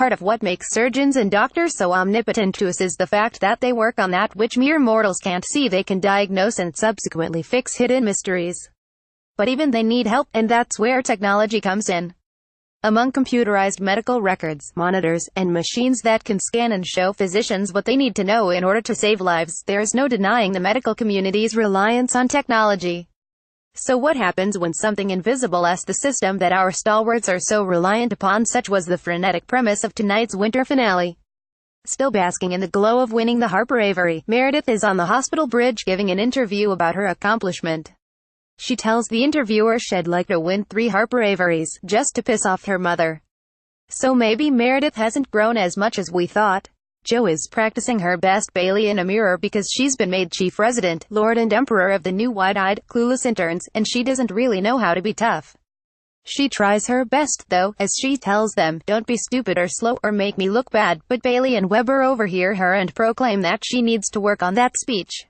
part of what makes surgeons and doctors so omnipotent to us is the fact that they work on that which mere mortals can't see. They can diagnose and subsequently fix hidden mysteries. But even they need help, and that's where technology comes in. Among computerized medical records, monitors, and machines that can scan and show physicians what they need to know in order to save lives, there's no denying the medical community's reliance on technology. So what happens when something invisible as the system that our stalwarts are so reliant upon? Such was the frenetic premise of tonight's winter finale. Still basking in the glow of winning the Harper Avery, Meredith is on the hospital bridge giving an interview about her accomplishment. She tells the interviewer she'd like to win 3 Harper Averys, just to piss off her mother. So maybe Meredith hasn't grown as much as we thought. Jo is practicing her best Bailey in a mirror because she's been made chief resident, lord and emperor of the new wide-eyed, clueless interns, and she doesn't really know how to be tough. She tries her best, though, as she tells them, "Don't be stupid or slow or make me look bad," but Bailey and Weber overhear her and proclaim that she needs to work on that speech.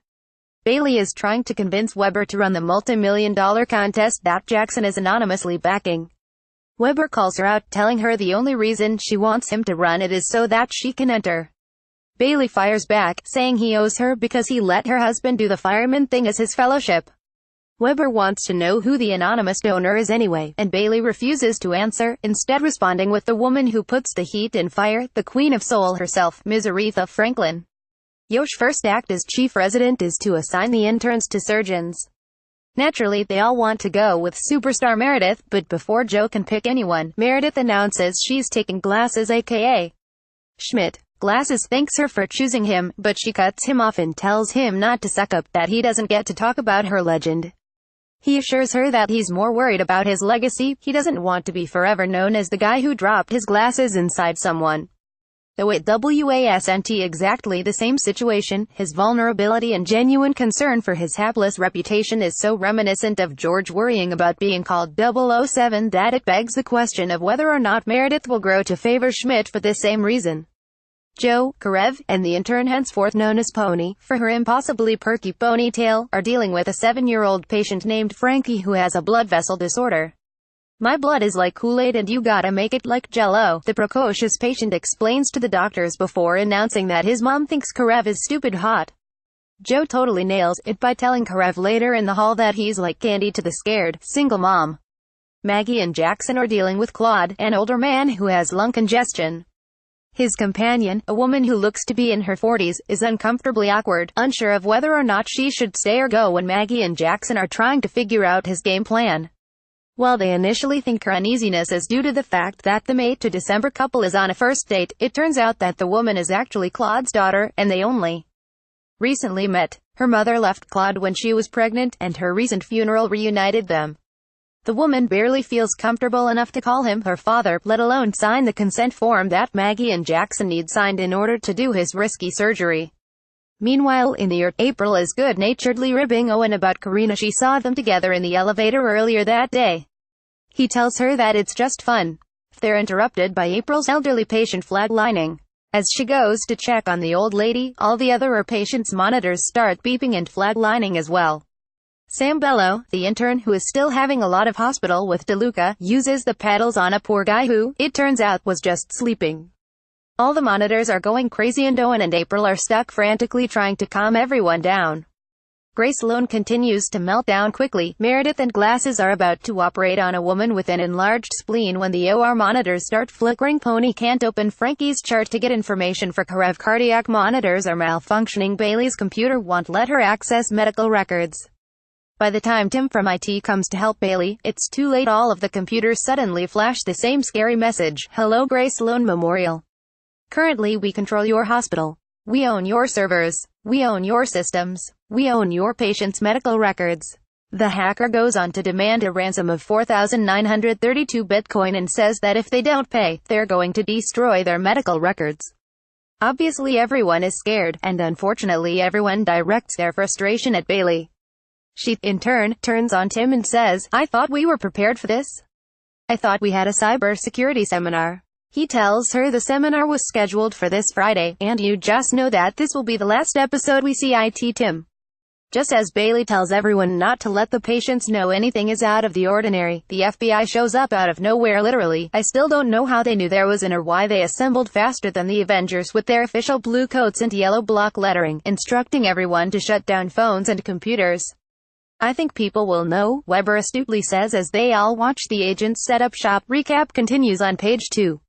Bailey is trying to convince Weber to run the multi-million-dollar contest that Jackson is anonymously backing. Weber calls her out, telling her the only reason she wants him to run it is so that she can enter. Bailey fires back, saying he owes her because he let her husband do the fireman thing as his fellowship. Weber wants to know who the anonymous donor is anyway, and Bailey refuses to answer, instead responding with the woman who puts the heat and fire, the Queen of Soul herself, Ms. Aretha Franklin. Yosh's first act as chief resident is to assign the interns to surgeons. Naturally, they all want to go with superstar Meredith, but before Jo can pick anyone, Meredith announces she's taking Glasses aka Schmidt. Glasses thanks her for choosing him, but she cuts him off and tells him not to suck up, that he doesn't get to talk about her legend. He assures her that he's more worried about his legacy. He doesn't want to be forever known as the guy who dropped his glasses inside someone. Though it wasn't exactly the same situation, his vulnerability and genuine concern for his hapless reputation is so reminiscent of George worrying about being called 007 that it begs the question of whether or not Meredith will grow to favor Schmidt for this same reason. Jo, Karev, and the intern henceforth known as Pony, for her impossibly perky ponytail, are dealing with a 7-year-old patient named Frankie who has a blood vessel disorder. "My blood is like Kool-Aid and you gotta make it like Jell-O," the precocious patient explains to the doctors before announcing that his mom thinks Karev is stupid hot. Jo totally nails it by telling Karev later in the hall that he's like candy to the scared, single mom. Maggie and Jackson are dealing with Claude, an older man who has lung congestion. His companion, a woman who looks to be in her 40s, is uncomfortably awkward, unsure of whether or not she should stay or go when Maggie and Jackson are trying to figure out his game plan. While they initially think her uneasiness is due to the fact that the May to December couple is on a first date, it turns out that the woman is actually Claude's daughter, and they only recently met. Her mother left Claude when she was pregnant, and her recent funeral reunited them. The woman barely feels comfortable enough to call him her father, let alone sign the consent form that Maggie and Jackson need signed in order to do his risky surgery. Meanwhile, in the yurt, April is good-naturedly ribbing Owen about Karina. She saw them together in the elevator earlier that day. He tells her that it's just fun. They're interrupted by April's elderly patient flatlining. As she goes to check on the old lady, all the other patients' monitors start beeping and flatlining as well. Sam Bello, the intern who is still having a lot of hospital with DeLuca, uses the paddles on a poor guy who, it turns out, was just sleeping. All the monitors are going crazy and Owen and April are stuck frantically trying to calm everyone down. Grace Sloan continues to melt down quickly. Meredith and Glasses are about to operate on a woman with an enlarged spleen when the OR monitors start flickering. Pony can't open Frankie's chart to get information for Karev. Cardiac monitors are malfunctioning. Bailey's computer won't let her access medical records. By the time Tim from IT comes to help Bailey, it's too late. All of the computers suddenly flash the same scary message: "Hello Grace Sloan Memorial. Currently we control your hospital. We own your servers. We own your systems. We own your patients' medical records." The hacker goes on to demand a ransom of 4,932 Bitcoin and says that if they don't pay, they're going to destroy their medical records. Obviously everyone is scared, and unfortunately everyone directs their frustration at Bailey. She, in turn, turns on Tim and says, "I thought we were prepared for this. I thought we had a cybersecurity seminar." He tells her the seminar was scheduled for this Friday, and you just know that this will be the last episode we see IT Tim. Just as Bailey tells everyone not to let the patients know anything is out of the ordinary, the FBI shows up out of nowhere literally. I still don't know how they knew there was an or why they assembled faster than the Avengers with their official blue coats and yellow block lettering, instructing everyone to shut down phones and computers. I think people will know, Weber astutely says as they all watch the agents set up shop. Recap continues on page 2.